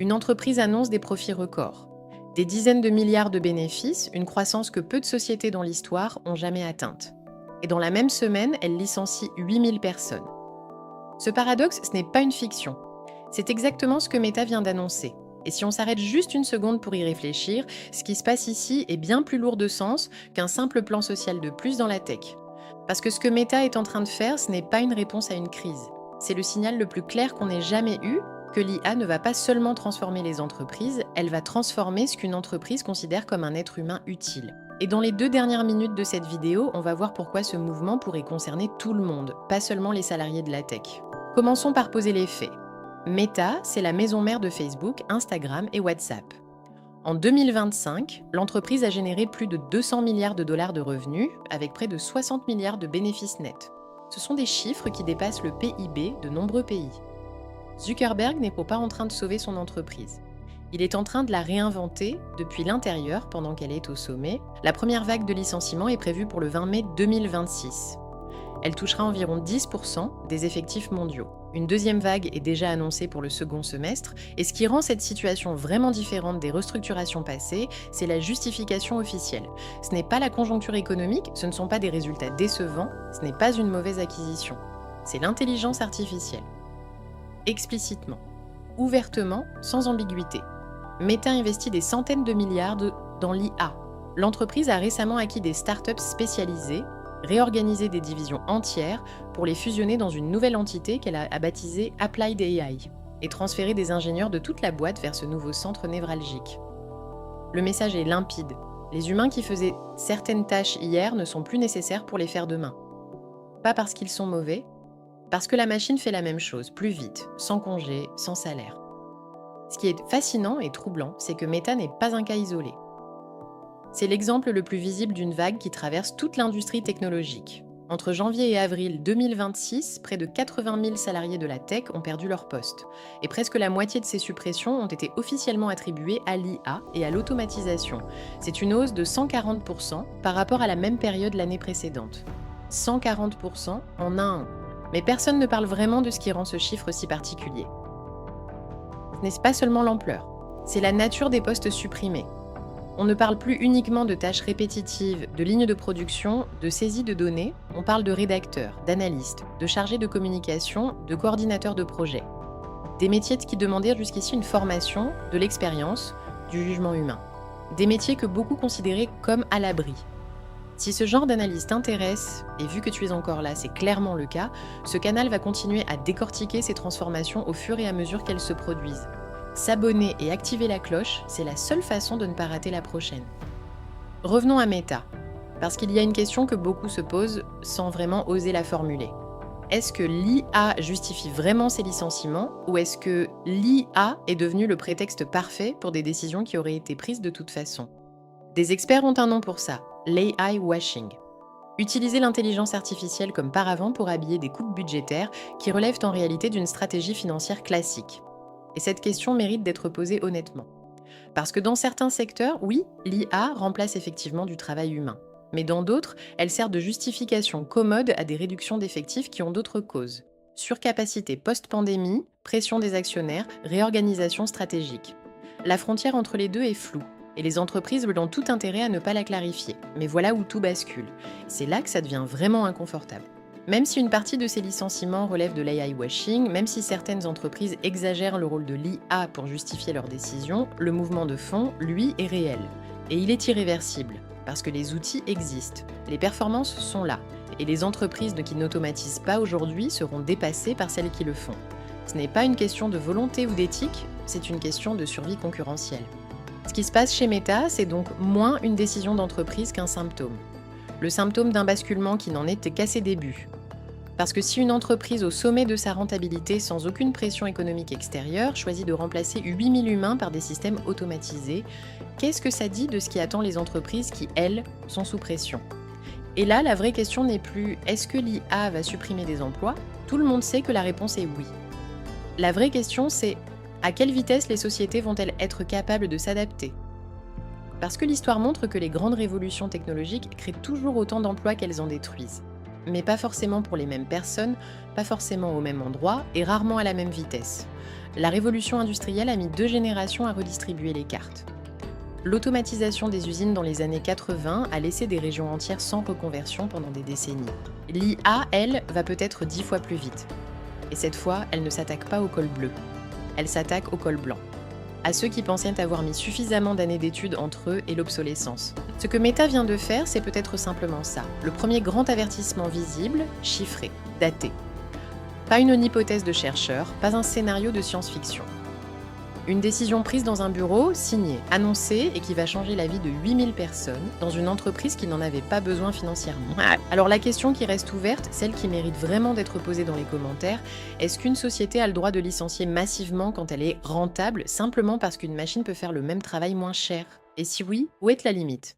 Une entreprise annonce des profits records. Des dizaines de milliards de bénéfices, une croissance que peu de sociétés dans l'histoire ont jamais atteinte. Et dans la même semaine, elle licencie 8000 personnes. Ce paradoxe, ce n'est pas une fiction. C'est exactement ce que Meta vient d'annoncer. Et si on s'arrête juste une seconde pour y réfléchir, ce qui se passe ici est bien plus lourd de sens qu'un simple plan social de plus dans la tech. Parce que ce que Meta est en train de faire, ce n'est pas une réponse à une crise. C'est le signal le plus clair qu'on ait jamais eu que l'IA ne va pas seulement transformer les entreprises, elle va transformer ce qu'une entreprise considère comme un être humain utile. Et dans les 2 dernières minutes de cette vidéo, on va voir pourquoi ce mouvement pourrait concerner tout le monde, pas seulement les salariés de la tech. Commençons par poser les faits. Meta, c'est la maison mère de Facebook, Instagram et WhatsApp. En 2025, l'entreprise a généré plus de 200 milliards de dollars de revenus, avec près de 60 milliards de bénéfices nets. Ce sont des chiffres qui dépassent le PIB de nombreux pays. Zuckerberg n'est pas en train de sauver son entreprise. Il est en train de la réinventer depuis l'intérieur pendant qu'elle est au sommet. La première vague de licenciements est prévue pour le 20 mai 2026. Elle touchera environ 10% des effectifs mondiaux. Une deuxième vague est déjà annoncée pour le second semestre, et ce qui rend cette situation vraiment différente des restructurations passées, c'est la justification officielle. Ce n'est pas la conjoncture économique, ce ne sont pas des résultats décevants, ce n'est pas une mauvaise acquisition. C'est l'intelligence artificielle. Explicitement, ouvertement, sans ambiguïté. Meta investit des centaines de milliards dans l'IA. L'entreprise a récemment acquis des startups spécialisées, réorganisé des divisions entières pour les fusionner dans une nouvelle entité qu'elle a baptisée Applied AI et transférer des ingénieurs de toute la boîte vers ce nouveau centre névralgique. Le message est limpide. Les humains qui faisaient certaines tâches hier ne sont plus nécessaires pour les faire demain. Pas parce qu'ils sont mauvais, parce que la machine fait la même chose, plus vite, sans congé, sans salaire. Ce qui est fascinant et troublant, c'est que Meta n'est pas un cas isolé. C'est l'exemple le plus visible d'une vague qui traverse toute l'industrie technologique. Entre janvier et avril 2026, près de 80 000 salariés de la tech ont perdu leur poste. Et presque la moitié de ces suppressions ont été officiellement attribuées à l'IA et à l'automatisation. C'est une hausse de 140% par rapport à la même période l'année précédente. 140% en un an. Mais personne ne parle vraiment de ce qui rend ce chiffre si particulier. Ce n'est pas seulement l'ampleur, c'est la nature des postes supprimés. On ne parle plus uniquement de tâches répétitives, de lignes de production, de saisie de données, on parle de rédacteurs, d'analystes, de chargés de communication, de coordinateurs de projet. Des métiers qui demandaient jusqu'ici une formation, de l'expérience, du jugement humain. Des métiers que beaucoup considéraient comme à l'abri. Si ce genre d'analyse t'intéresse, et vu que tu es encore là, c'est clairement le cas, ce canal va continuer à décortiquer ces transformations au fur et à mesure qu'elles se produisent. S'abonner et activer la cloche, c'est la seule façon de ne pas rater la prochaine. Revenons à Meta, parce qu'il y a une question que beaucoup se posent sans vraiment oser la formuler. Est-ce que l'IA justifie vraiment ces licenciements, ou est-ce que l'IA est devenue le prétexte parfait pour des décisions qui auraient été prises de toute façon? Des experts ont un nom pour ça, l'AI washing. Utiliser l'intelligence artificielle comme paravent pour habiller des coupes budgétaires qui relèvent en réalité d'une stratégie financière classique. Et cette question mérite d'être posée honnêtement. Parce que dans certains secteurs, oui, l'IA remplace effectivement du travail humain. Mais dans d'autres, elle sert de justification commode à des réductions d'effectifs qui ont d'autres causes. Surcapacité post-pandémie, pression des actionnaires, réorganisation stratégique. La frontière entre les deux est floue. Et les entreprises ont tout intérêt à ne pas la clarifier. Mais voilà où tout bascule. C'est là que ça devient vraiment inconfortable. Même si une partie de ces licenciements relève de l'AI washing, même si certaines entreprises exagèrent le rôle de l'IA pour justifier leurs décisions, le mouvement de fond, lui, est réel. Et il est irréversible, parce que les outils existent, les performances sont là, et les entreprises qui n'automatisent pas aujourd'hui seront dépassées par celles qui le font. Ce n'est pas une question de volonté ou d'éthique, c'est une question de survie concurrentielle. Ce qui se passe chez Meta, c'est donc moins une décision d'entreprise qu'un symptôme. Le symptôme d'un basculement qui n'en était qu'à ses débuts. Parce que si une entreprise au sommet de sa rentabilité, sans aucune pression économique extérieure, choisit de remplacer 8000 humains par des systèmes automatisés, qu'est-ce que ça dit de ce qui attend les entreprises qui, elles, sont sous pression? Et là, la vraie question n'est plus « est-ce que l'IA va supprimer des emplois ?» Tout le monde sait que la réponse est oui. La vraie question, c'est à quelle vitesse les sociétés vont-elles être capables de s'adapter? Parce que l'histoire montre que les grandes révolutions technologiques créent toujours autant d'emplois qu'elles en détruisent. mais pas forcément pour les mêmes personnes, pas forcément au même endroit et rarement à la même vitesse. La révolution industrielle a mis 2 générations à redistribuer les cartes. L'automatisation des usines dans les années 80 a laissé des régions entières sans reconversion pendant des décennies. L'IA, elle, va peut-être 10 fois plus vite. Et cette fois, elle ne s'attaque pas au col bleu, elle s'attaque au col blanc. À ceux qui pensaient avoir mis suffisamment d'années d'études entre eux et l'obsolescence. Ce que Meta vient de faire, c'est peut-être simplement ça. Le premier grand avertissement visible, chiffré, daté. Pas une hypothèse de chercheur, pas un scénario de science-fiction. Une décision prise dans un bureau, signée, annoncée et qui va changer la vie de 8000 personnes dans une entreprise qui n'en avait pas besoin financièrement. Alors la question qui reste ouverte, celle qui mérite vraiment d'être posée dans les commentaires, est-ce qu'une société a le droit de licencier massivement quand elle est rentable simplement parce qu'une machine peut faire le même travail moins cher? Et si oui, où est la limite?